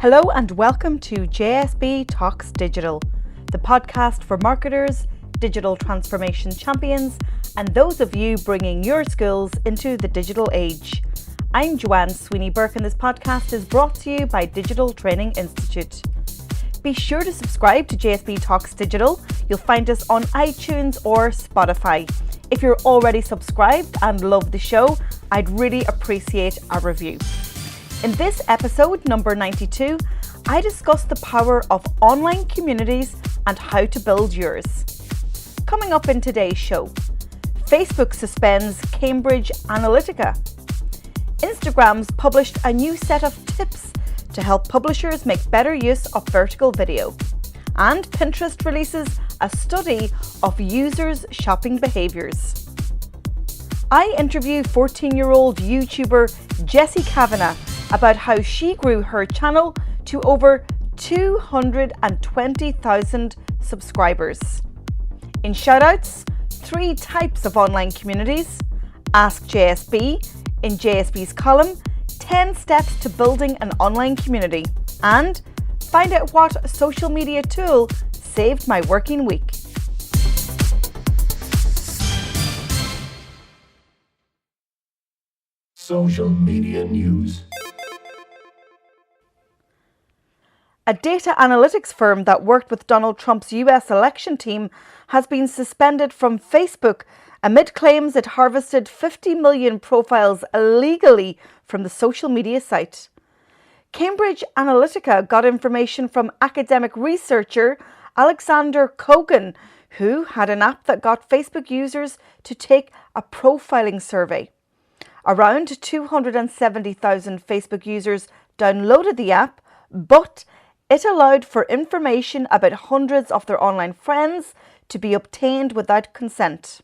Hello and welcome to JSB Talks Digital, the podcast for marketers, digital transformation champions, and those of you bringing your skills into the digital age. I'm Joanne Sweeney-Burke and this podcast is brought to you by Digital Training Institute. Be sure to subscribe to JSB Talks Digital. You'll find us on iTunes or Spotify. If you're already subscribed and love the show, I'd really appreciate a review. In this episode, number 92, I discuss the power of online communities and how to build yours. Coming up in today's show, Facebook suspends Cambridge Analytica. Instagram's published a new set of tips to help publishers make better use of vertical video. And Pinterest releases a study of users' shopping behaviours. I interview 14-year-old YouTuber Jessie Kavanagh about how she grew her channel to over 220,000 subscribers. In shoutouts, 3 types of online communities, Ask JSB, in JSB's column, 10 steps to building an online community, and find out what social media tool saved my working week. Social media news. A data analytics firm that worked with Donald Trump's US election team has been suspended from Facebook amid claims it harvested 50 million profiles illegally from the social media site. Cambridge Analytica got information from academic researcher Alexander Kogan, who had an app that got Facebook users to take a profiling survey. Around 270,000 Facebook users downloaded the app, but it allowed for information about hundreds of their online friends to be obtained without consent.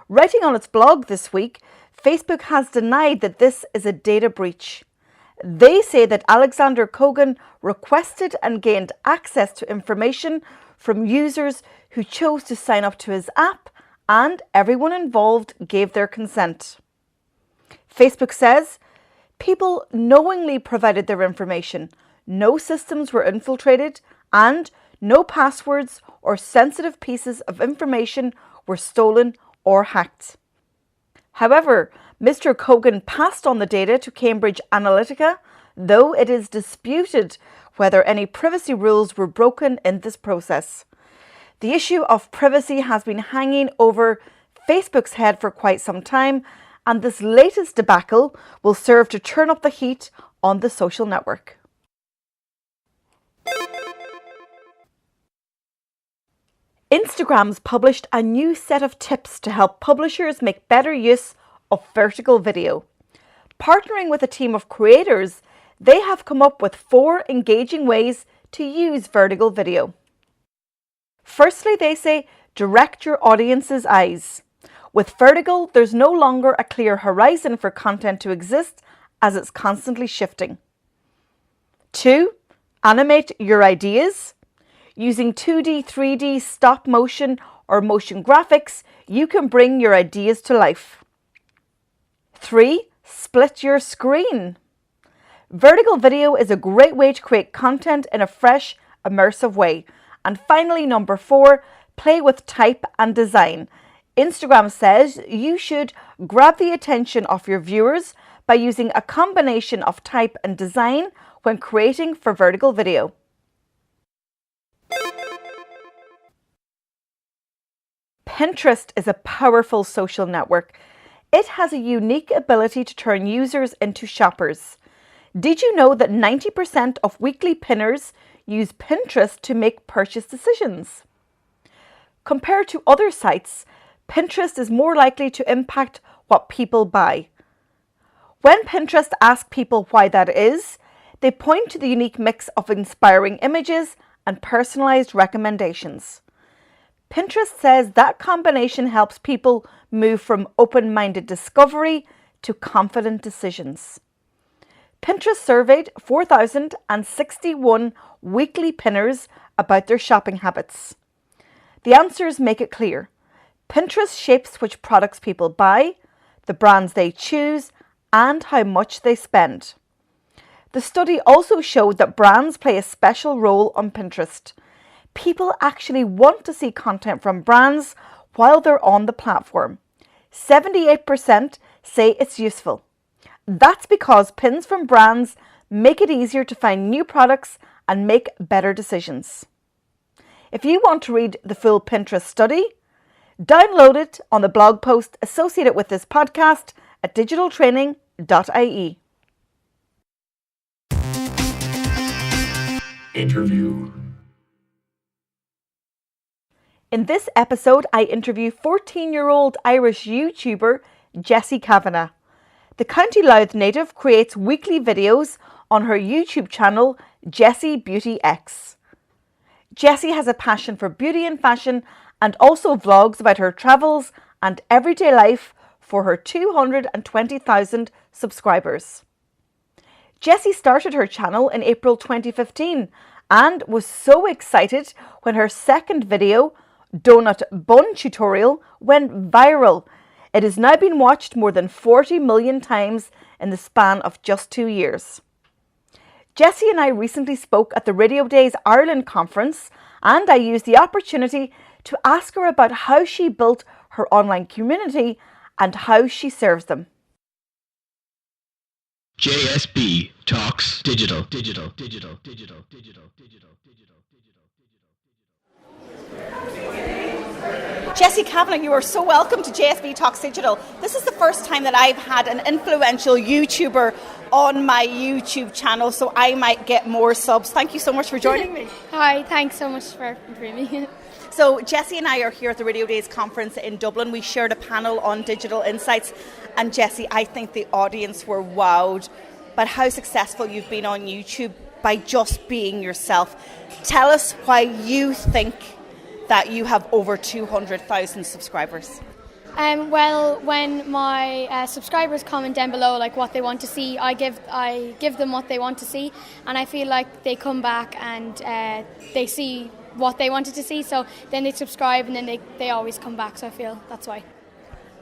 Writing on its blog this week, Facebook has denied that this is a data breach. They say that Alexander Kogan requested and gained access to information from users who chose to sign up to his app, and everyone involved gave their consent. Facebook says people knowingly provided their information. No systems were infiltrated, and no passwords or sensitive pieces of information were stolen or hacked. However, Mr. Kogan passed on the data to Cambridge Analytica, though it is disputed whether any privacy rules were broken in this process. The issue of privacy has been hanging over Facebook's head for quite some time, and this latest debacle will serve to turn up the heat on the social network. Instagram's published a new set of tips to help publishers make better use of vertical video. Partnering with a team of creators, they have come up with 4 engaging ways to use vertical video. Firstly, they say, direct your audience's eyes. With vertical, there's no longer a clear horizon for content to exist as it's constantly shifting. 2, animate your ideas. Using 2D, 3D, stop motion or motion graphics, you can bring your ideas to life. 3, split your screen. Vertical video is a great way to create content in a fresh, immersive way. And finally, number 4, play with type and design. Instagram says you should grab the attention of your viewers by using a combination of type and design when creating for vertical video. Pinterest is a powerful social network. It has a unique ability to turn users into shoppers. Did you know that 90% of weekly pinners use Pinterest to make purchase decisions? Compared to other sites, Pinterest is more likely to impact what people buy. When Pinterest asks people why that is, they point to the unique mix of inspiring images and personalized recommendations. Pinterest says that combination helps people move from open-minded discovery to confident decisions. Pinterest surveyed 4,061 weekly pinners about their shopping habits. The answers make it clear. Pinterest shapes which products people buy, the brands they choose, and how much they spend. The study also showed that brands play a special role on Pinterest. People actually want to see content from brands while they're on the platform. 78% say it's useful. That's because pins from brands make it easier to find new products and make better decisions. If you want to read the full Pinterest study, download it on the blog post associated with this podcast at digitaltraining.ie. Interview. In this episode, I interview 14-year-old Irish YouTuber Jessie Kavanagh. The County Louth native creates weekly videos on her YouTube channel, Jessie Beauty X. Jessie has a passion for beauty and fashion and also vlogs about her travels and everyday life for her 220,000 subscribers. Jessie started her channel in April 2015 and was so excited when her second video, Donut Bun Tutorial, went viral. It has now been watched more than 40 million times in the span of just 2 years. Jessie and I recently spoke at the Radio Days Ireland conference, and I used the opportunity to ask her about how she built her online community and how she serves them. JSB Talks Digital. Jessie Kavanagh, you are so welcome to JSB Talks Digital. This is the first time that I've had an influential YouTuber on my YouTube channel, so I might get more subs. Thank you so much for joining me. Hi, thanks so much for inviting me. So Jessie and I are here at the Radio Days conference in Dublin. We shared a panel on digital insights, and Jessie, I think the audience were wowed by how successful you've been on YouTube by just being yourself. Tell us why you think that you have over 200,000 subscribers. Well, when my subscribers comment down below like what they want to see, I give them what they want to see, and I feel like they come back and they see what they wanted to see, so then they subscribe and then they always come back, so I feel that's why.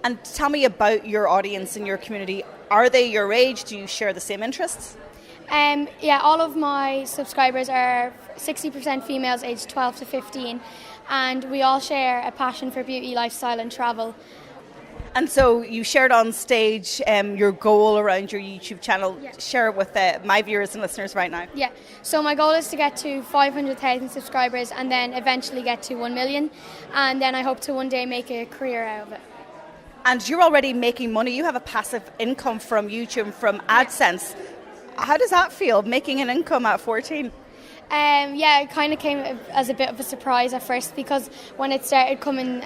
And tell me about your audience and your community. Are they your age? Do you share the same interests? Yeah, all of my subscribers are 60% females aged 12 to 15, and we all share a passion for beauty, lifestyle and travel. And so you shared on stage your goal around your YouTube channel. Yeah. Share it with my viewers and listeners right now. Yeah, so my goal is to get to 500,000 subscribers and then eventually get to 1 million, and then I hope to one day make a career out of it. And you're already making money. You have a passive income from YouTube, from AdSense. How does that feel, making an income at 14? Yeah, it kind of came as a bit of a surprise at first, because when it started coming,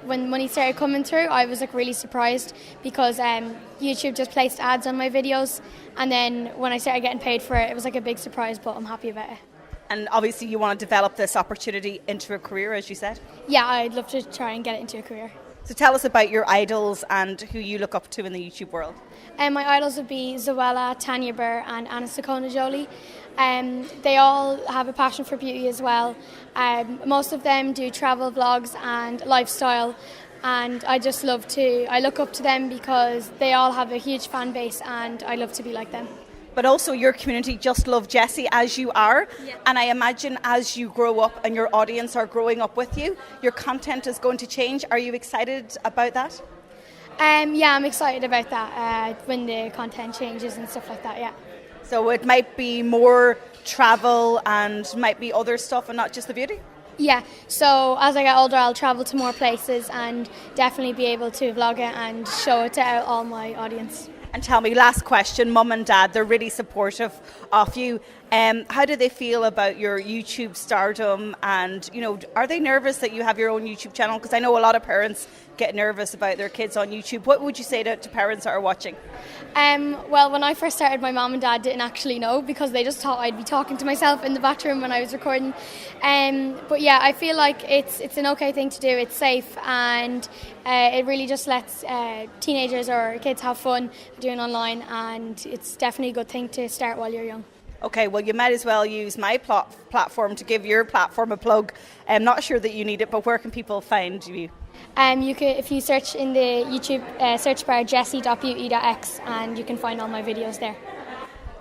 when money started coming through, I was like really surprised, because YouTube just placed ads on my videos, and then when I started getting paid for it, it was like a big surprise, but I'm happy about it. And obviously you want to develop this opportunity into a career, as you said. Yeah, I'd love to try and get it into a career. So tell us about your idols and who you look up to in the YouTube world. My idols would be Zoella, Tanya Burr and Anna Sakona Jolie. They all have a passion for beauty as well. Most of them do travel vlogs and lifestyle, and I look up to them because they all have a huge fan base and I love to be like them. But also your community just love Jessie as you are. Yeah. And I imagine as you grow up and your audience are growing up with you, your content is going to change. Are you excited about that? Yeah, I'm excited about that, when the content changes and stuff like that, yeah. So it might be more travel and might be other stuff and not just the beauty? Yeah, so as I get older I'll travel to more places and definitely be able to vlog it and show it to all my audience. And tell me, last question, Mum and Dad, they're really supportive of you. How do they feel about your YouTube stardom? And, are they nervous that you have your own YouTube channel? Because I know a lot of parents get nervous about their kids on YouTube. What would you say to parents that are watching? Well, when I first started, my mum and dad didn't actually know, because they just thought I'd be talking to myself in the bathroom when I was recording. But yeah, I feel like it's an okay thing to do. It's safe, and it really just lets teenagers or kids have fun doing online, and it's definitely a good thing to start while you're young. Okay, well, you might as well use my platform to give your platform a plug. I'm not sure that you need it, but where can people find you? You could, if you search in the YouTube search bar jessie.beauty.x, and you can find all my videos there.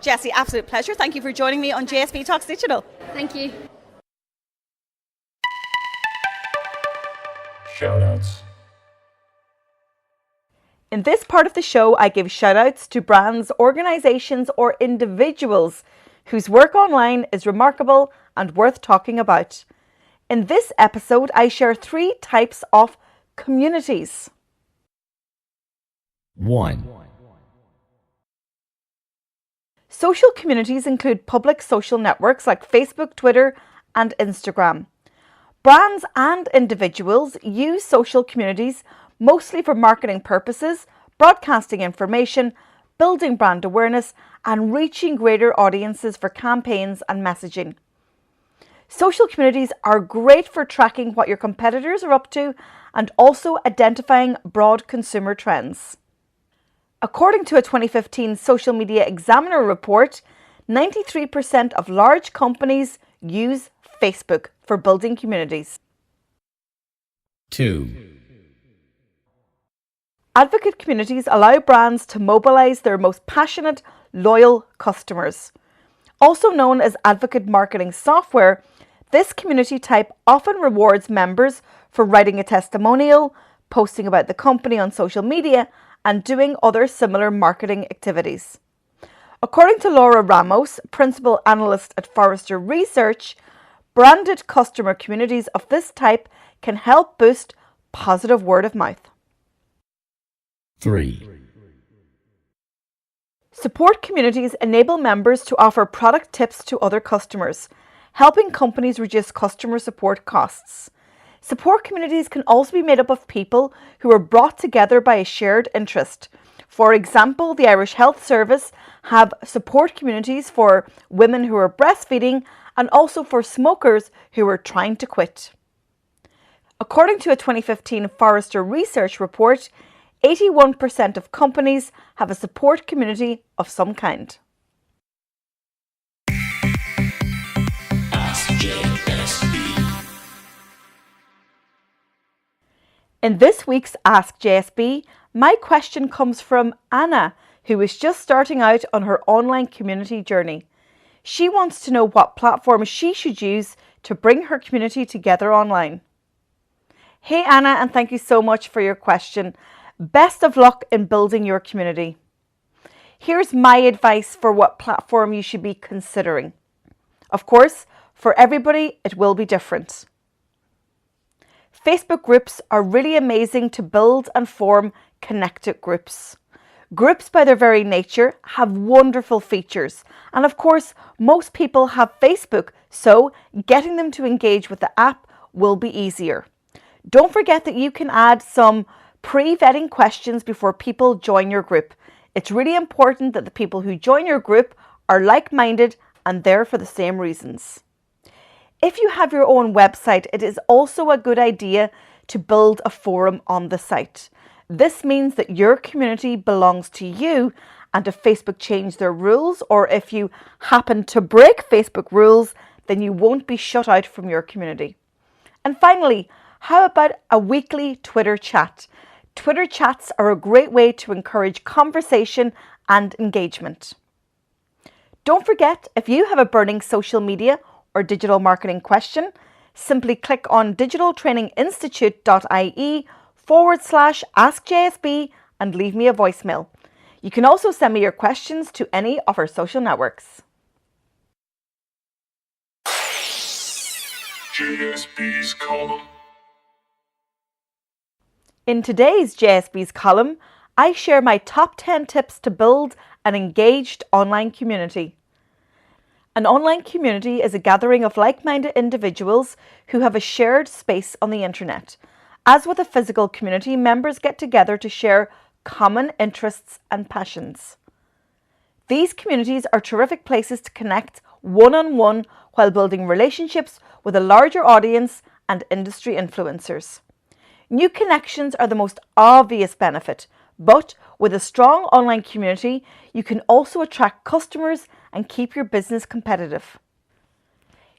Jessie, absolute pleasure. Thank you for joining me on JSB Talks Digital. Thank you. Shoutouts. In this part of the show, I give shout-outs to brands, organisations or individuals whose work online is remarkable and worth talking about. In this episode, I share 3 types of communities. 1. Social communities include public social networks like Facebook, Twitter and Instagram. Brands and individuals use social communities mostly for marketing purposes, broadcasting information, building brand awareness, and reaching greater audiences for campaigns and messaging. Social communities are great for tracking what your competitors are up to and also identifying broad consumer trends. According to a 2015 Social Media Examiner report, 93% of large companies use Facebook for building communities. 2. Advocate communities allow brands to mobilise their most passionate, loyal customers. Also known as advocate marketing software, this community type often rewards members for writing a testimonial, posting about the company on social media, and doing other similar marketing activities. According to Laura Ramos, Principal Analyst at Forrester Research, branded customer communities of this type can help boost positive word of mouth. 3. Support communities enable members to offer product tips to other customers, helping companies reduce customer support costs. Support communities can also be made up of people who are brought together by a shared interest. For example, the Irish Health Service have support communities for women who are breastfeeding and also for smokers who are trying to quit. According to a 2015 Forrester Research report, 81% of companies have a support community of some kind. Ask JSB. In this week's Ask JSB, my question comes from Anna, who is just starting out on her online community journey. She wants to know what platform she should use to bring her community together online. Hey Anna, and thank you so much for your question. Best of luck in building your community. Here's my advice for what platform you should be considering. Of course, for everybody, it will be different. Facebook groups are really amazing to build and form connected groups. Groups by their very nature have wonderful features. And of course, most people have Facebook, so getting them to engage with the app will be easier. Don't forget that you can add some pre-vetting questions before people join your group. It's really important that the people who join your group are like-minded and there for the same reasons. If you have your own website, it is also a good idea to build a forum on the site. This means that your community belongs to you, and if Facebook change their rules or if you happen to break Facebook rules, then you won't be shut out from your community. And finally, how about a weekly Twitter chat? Twitter chats are a great way to encourage conversation and engagement. Don't forget, if you have a burning social media or digital marketing question, simply click on digitaltraininginstitute.ie/askjsb and leave me a voicemail. You can also send me your questions to any of our social networks. JSB's column. In today's JSB's column, I share my top 10 tips to build an engaged online community. An online community is a gathering of like-minded individuals who have a shared space on the internet. As with a physical community, members get together to share common interests and passions. These communities are terrific places to connect one-on-one while building relationships with a larger audience and industry influencers. New connections are the most obvious benefit, but with a strong online community, you can also attract customers and keep your business competitive.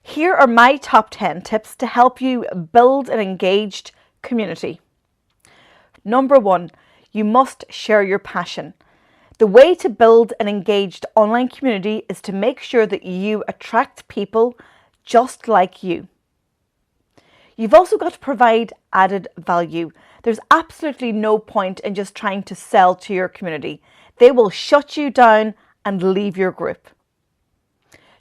Here are my top 10 tips to help you build an engaged community. Number 1, you must share your passion. The way to build an engaged online community is to make sure that you attract people just like you. You've also got to provide added value. There's absolutely no point in just trying to sell to your community. They will shut you down and leave your group.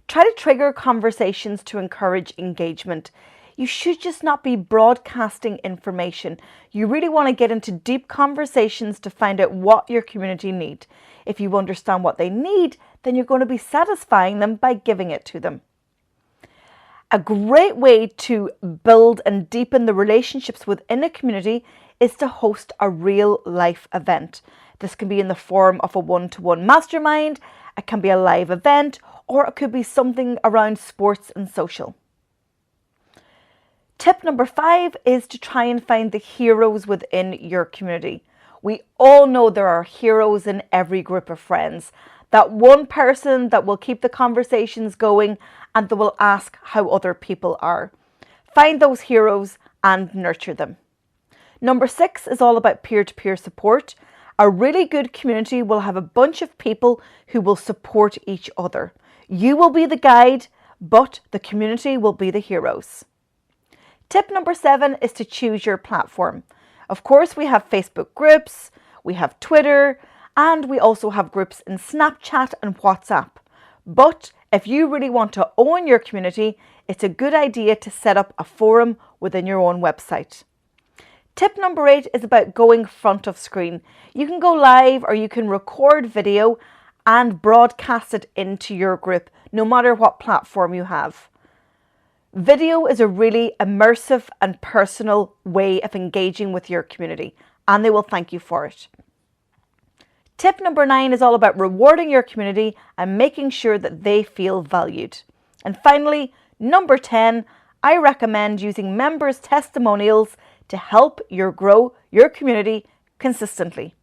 Try to trigger conversations to encourage engagement. You should just not be broadcasting information. You really want to get into deep conversations to find out what your community need. If you understand what they need, then you're going to be satisfying them by giving it to them. A great way to build and deepen the relationships within a community is to host a real life event. This can be in the form of a one-to-one mastermind, it can be a live event, or it could be something around sports and social. Tip number 5 is to try and find the heroes within your community. We all know there are heroes in every group of friends. That one person that will keep the conversations going and that will ask how other people are. Find those heroes and nurture them. Number 6 is all about peer-to-peer support. A really good community will have a bunch of people who will support each other. You will be the guide, but the community will be the heroes. Tip number 7 is to choose your platform. Of course, we have Facebook groups, we have Twitter, and we also have groups in Snapchat and WhatsApp. But if you really want to own your community, it's a good idea to set up a forum within your own website. Tip number 8 is about going front of screen. You can go live or you can record video and broadcast it into your group, no matter what platform you have. Video is a really immersive and personal way of engaging with your community, and they will thank you for it. Tip number 9 is all about rewarding your community and making sure that they feel valued. And finally, number 10, I recommend using members' testimonials to help you grow your community consistently.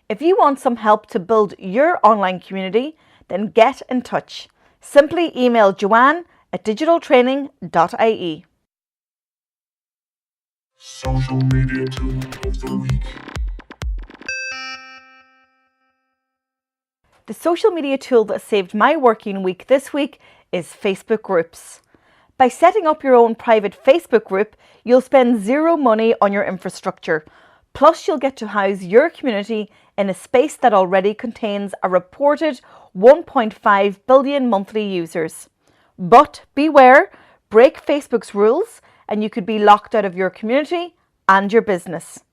If you want some help to build your online community, then get in touch. Simply email joanne@digitaltraining.ie. Social media tool of the week. The social media tool that saved my working week this week is Facebook groups. By setting up your own private Facebook group, you'll spend zero money on your infrastructure. Plus, you'll get to house your community in a space that already contains a reported 1.5 billion monthly users. But beware, break Facebook's rules and you could be locked out of your community and your business.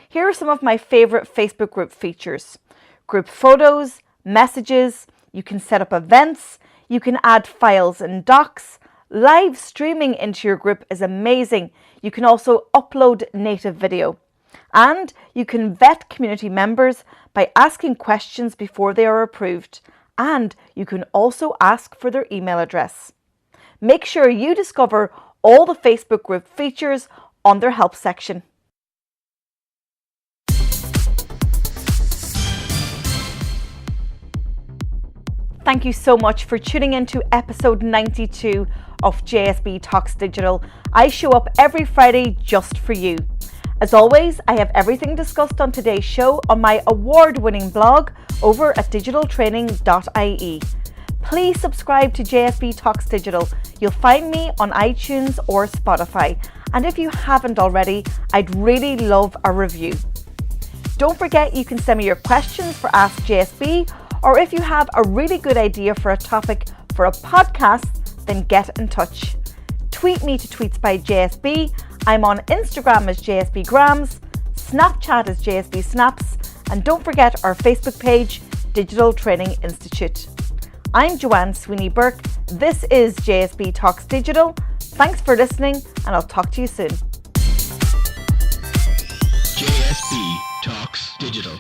Here are some of my favourite Facebook group features. Group photos, messages, you can set up events, you can add files and docs. Live streaming into your group is amazing. You can also upload native video. And you can vet community members by asking questions before they are approved. And you can also ask for their email address. Make sure you discover all the Facebook group features on their help section. Thank you so much for tuning in to episode 92 of JSB Talks Digital. I show up every Friday just for you. As always, I have everything discussed on today's show on my award-winning blog over at digitaltraining.ie. Please subscribe to JSB Talks Digital. You'll find me on iTunes or Spotify. And if you haven't already, I'd really love a review. Don't forget you can send me your questions for Ask JSB, or if you have a really good idea for a topic for a podcast, then get in touch. Tweet me to Tweets by JSB. I'm on Instagram as JSB Grams, Snapchat as JSB Snaps, and don't forget our Facebook page, Digital Training Institute. I'm Joanne Sweeney Burke. This is JSB Talks Digital. Thanks for listening, and I'll talk to you soon. JSB Talks Digital.